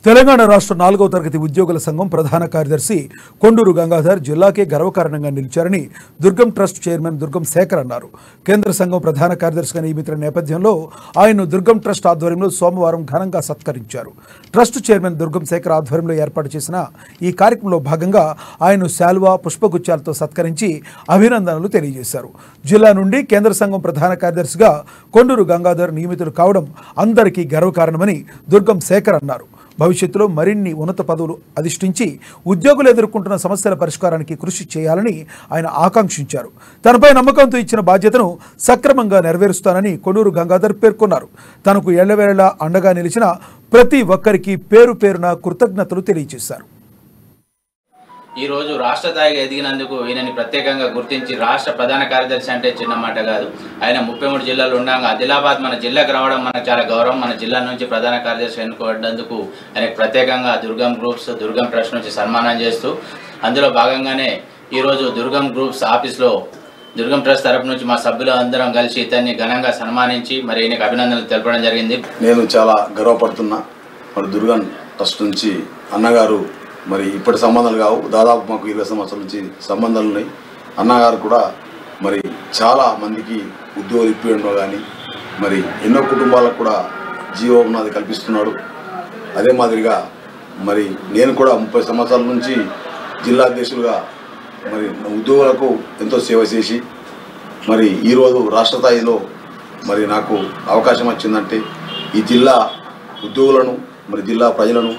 తెలంగాణ రాష్ట్ర 4వ తరగతి ఉద్యోగుల సంఘం ప్రధాన కార్యదర్శి కొండూరు గంగాధర్ జిల్లాకే గర్వకారణంగా నిలిచారని దుర్గం ట్రస్ట్ చైర్మన్ దుర్గం శేఖర్ అన్నారు. కేంద్ర సంఘం ప్రధాన కార్యదర్శిగా నియమితుల నేపథ్యంలో ఆయన్ను దుర్గం ట్రస్ట్ ఆధ్వర్యంలో సోమవారం ఘనంగా సత్కరించారు. ట్రస్ట్ చైర్మన్ దుర్గం శేఖర్ ఆధ్వర్యంలో ఏర్పాటు చేసిన ఈ కార్యక్రమంలో భాగంగా ఆయన్ను శాల్వా పుష్పగుచ్చాలతో సత్కరించి అభినందనలు తెలియజేశారు. జిల్లా నుండి కేంద్ర సంఘం ప్రధాన కార్యదర్శిగా కొండూరు గంగాధర్ నియమితులు కావడం అందరికీ గర్వకారణమని దుర్గం శేఖర్ అన్నారు. భవిష్యత్తులో మరిన్ని ఉన్నత పదవులు అధిష్ఠించి ఉద్యోగులు ఎదుర్కొంటున్న సమస్యల పరిష్కారానికి కృషి చేయాలని ఆయన ఆకాంక్షించారు. తనపై నమ్మకంతో ఇచ్చిన బాధ్యతను సక్రమంగా నెరవేరుస్తానని కొండూరు గంగాధర్ పేర్కొన్నారు. తనకు ఎళ్లవేళలా అండగా నిలిచిన ప్రతి ఒక్కరికి పేరు పేరున కృతజ్ఞతలు తెలియజేశారు. ఈ రోజు రాష్ట్ర స్థాయికి ఎదిగినందుకు ఈయనని ప్రత్యేకంగా గుర్తించి రాష్ట్ర ప్రధాన కార్యదర్శి అంటే చిన్న మాట కాదు. ఆయన 33 జిల్లాలు ఉండగా ఆదిలాబాద్ మన జిల్లాకు రావడం మనకు చాలా గౌరవం. మన జిల్లా నుంచి ప్రధాన కార్యదర్శి ఎన్నుకోవడందుకు ఆయనకు ప్రత్యేకంగా దుర్గం గ్రూప్స్ దుర్గం ట్రస్ట్ నుంచి సన్మానం చేస్తూ అందులో భాగంగానే ఈరోజు దుర్గం గ్రూప్స్ ఆఫీస్లో దుర్గం ట్రస్ట్ తరపు నుంచి మా సభ్యులు అందరం కలిసి ఇతన్ని ఘనంగా సన్మానించి మరి ఈయనకు అభినందనలు తెలపడం జరిగింది. నేను చాలా గర్వపడుతున్నా. మరి దుర్గం ట్రస్ట్ నుంచి అన్నగారు మరి ఇప్పటి సంబంధాలు కావు, దాదాపు మాకు 20 సంవత్సరాల నుంచి సంబంధాలు ఉన్నాయి. అన్నగారు కూడా మరి చాలా మందికి ఉద్యోగాలు ఇప్పించడంలో కానీ మరి ఎన్నో కుటుంబాలకు కూడా జీవోపాధి కల్పిస్తున్నాడు. అదే మాదిరిగా మరి నేను కూడా 30 సంవత్సరాల నుంచి జిల్లా అధ్యక్షులుగా మరి ఉద్యోగులకు ఎంతో సేవ చేసి మరి ఈరోజు రాష్ట్ర స్థాయిలో మరి నాకు అవకాశం వచ్చిందంటే ఈ జిల్లా ఉద్యోగులను మరి జిల్లా ప్రజలను